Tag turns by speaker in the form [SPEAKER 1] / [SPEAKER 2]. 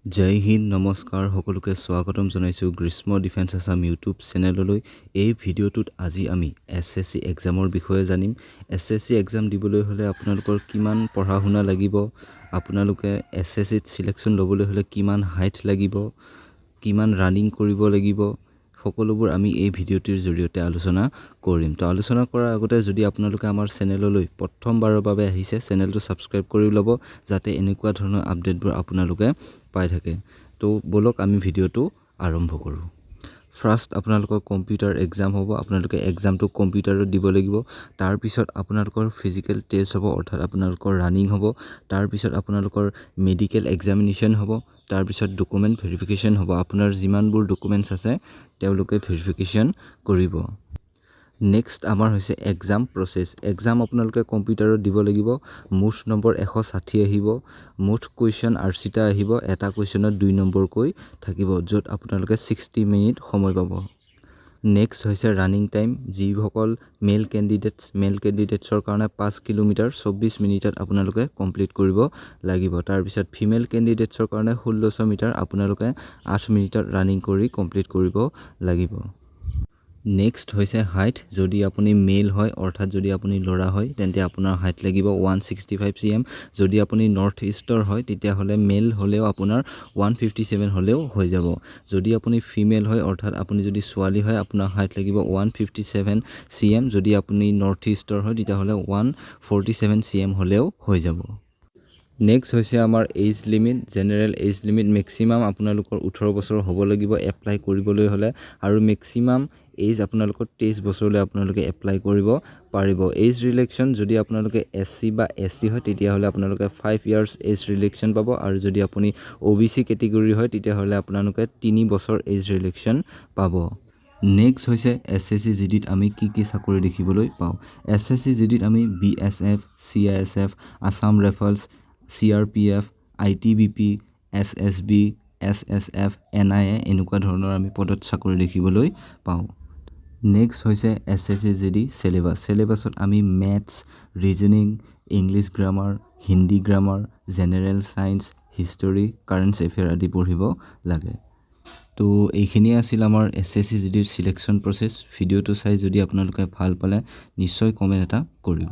[SPEAKER 1] জয় হিন্দ নমস্কাৰ সকলোকে স্বাগতম জনাইছোঁ গ্ৰীষ্ম ডিফেন্স আসাম ইউটিউব চেনেললৈ। এই ভিডিঅ'টোত আজি আমি SSC এক্সামৰ বিষয়ে জানিম। SSC এক্সাম দিবলৈ হ'লে আপোনালোকৰ কিমান পঢ়া শুনা লাগিব, আপোনালোকে SSCত সিলেকশ্যন ল'বলৈ হ'লে কিমান হাইট লাগিব, কিমান ৰানিং কৰিব লাগিব, সকলোবোৰ আমি এই ভিডিঅ'টিৰ জৰিয়তে আলোচনা কৰিম। তো আলোচনা কৰাৰ আগতে যদি আপোনালোকে আমাৰ চেনেললৈ প্ৰথমবাৰৰ বাবে আহিছে, চেনেলটো ছাবস্ক্ৰাইব কৰি ল'ব যাতে এনেকুৱা ধৰণৰ আপডেটবোৰ আপোনালোকে পাই থাকে। তো বলক আমি ভিডিঅ'টো আৰম্ভ কৰোঁ। ফাৰ্ষ্ট আপোনালোকৰ কম্পিউটাৰ এক্সাম হ'ব। আপোনালোকে এক্সামটো কম্পিউটাৰত দিব লাগিব। তাৰপিছত আপোনালোকৰ ফিজিকেল টেষ্ট হ'ব, অৰ্থাৎ আপোনালোকৰ ৰানিং হ'ব। তাৰপিছত আপোনালোকৰ মেডিকেল এক্সামিনেশ্যন হ'ব। তাৰপিছত ডকুমেণ্ট ভেৰিফিকেশ্যন হ'ব। আপোনাৰ যিমানবোৰ ডকুমেণ্টছ আছে তেওঁলোকে ভেৰিফিকেশ্যন কৰিব। নেক্সট আমাৰ হৈছে এক্সাম প্ৰচেছ। এক্সাম আপোনালোকে কম্পিউটাৰত দিব লাগিব। মুঠ নম্বৰ 160 আহিব। মুঠ কুৱেশ্যন 80টা আহিব। এটা কুৱেশ্যনত 2 নম্বৰকৈ থাকিব, য'ত আপোনালোকে 60 মিনিট সময় পাব। নেক্সট হৈছে ৰানিং টাইম। যিসকল মেল কেণ্ডিডেটছৰ কাৰণে 5 কিলোমিটাৰ 24 মিনিটত আপোনালোকে কমপ্লিট কৰিব লাগিব। তাৰপিছত ফিমেল কেণ্ডিডেটছৰ কাৰণে 1600 মিটাৰ আপোনালোকে 8 মিনিটত ৰানিং কৰি কমপ্লিট কৰিব লাগিব। নেক্সট হৈছে হাইট। যদি আপুনি মেল হয়, অৰ্থাৎ যদি আপুনি ল'ৰা হয়, তেন্তে আপোনাৰ হাইট লাগিব 165 cm। যদি আপুনি নৰ্থ ইষ্টৰ হয় তেতিয়াহ'লে মেল হ'লেও আপোনাৰ 157 হ'লেও হৈ যাব। যদি আপুনি ফিমেল হয়, অৰ্থাৎ আপুনি যদি ছোৱালী হয়, আপোনাৰ হাইট লাগিব 157 cm। যদি আপুনি নৰ্থ ইষ্টৰ হয় তেতিয়াহ'লে 147 cm হ'লেও হৈ যাব। নেক্সট হৈছে আমাৰ age limit. General age limit maximum আপোনালোকৰ 18 বছৰ হ'ব লাগিব এপ্লাই কৰিবলৈ হ'লে, আৰু মেক্সিমাম এজ আপোনালোকৰ 23 বছৰলৈ আপোনালোকে এপ্লাই কৰিব পাৰিব। এজ ৰিলেক্সন যদি আপোনালোকে SC বা SC হয় তেতিয়াহ'লে আপোনালোকে 5 ইয়াৰ্ছ এজ ৰিলেক্সন পাব, আৰু যদি আপুনি OBC কেটেগৰী হয় তেতিয়াহ'লে আপোনালোকে 3 বছৰ এজ ৰিলেক্সন পাব। নেক্সট হৈছে SSC GDত আমি কি চাকৰি দেখিবলৈ পাওঁ। SSC GDত আমি BSF, CISF, Assam rifles, CRPF, ITBP, SSB, SSF, NIA এনেকুৱা ধৰণৰ আমি পদত চাকৰি দেখিবলৈ পাওঁ। নেক্সট হৈছে SSC GD চিলেবাছ। চিলেবাছত আমি maths, reasoning, English grammar, Hindi grammar, general science, history, current affair আদি পঢ়িব লাগে। তো এইখিনিয়ে আছিল আমাৰ SSC GDৰ চিলেকশ্যন প্ৰচেছ। ভিডিঅ'টো চাই যদি আপোনালোকে ভাল পালে নিশ্চয় কমেণ্ট এটা কৰিব।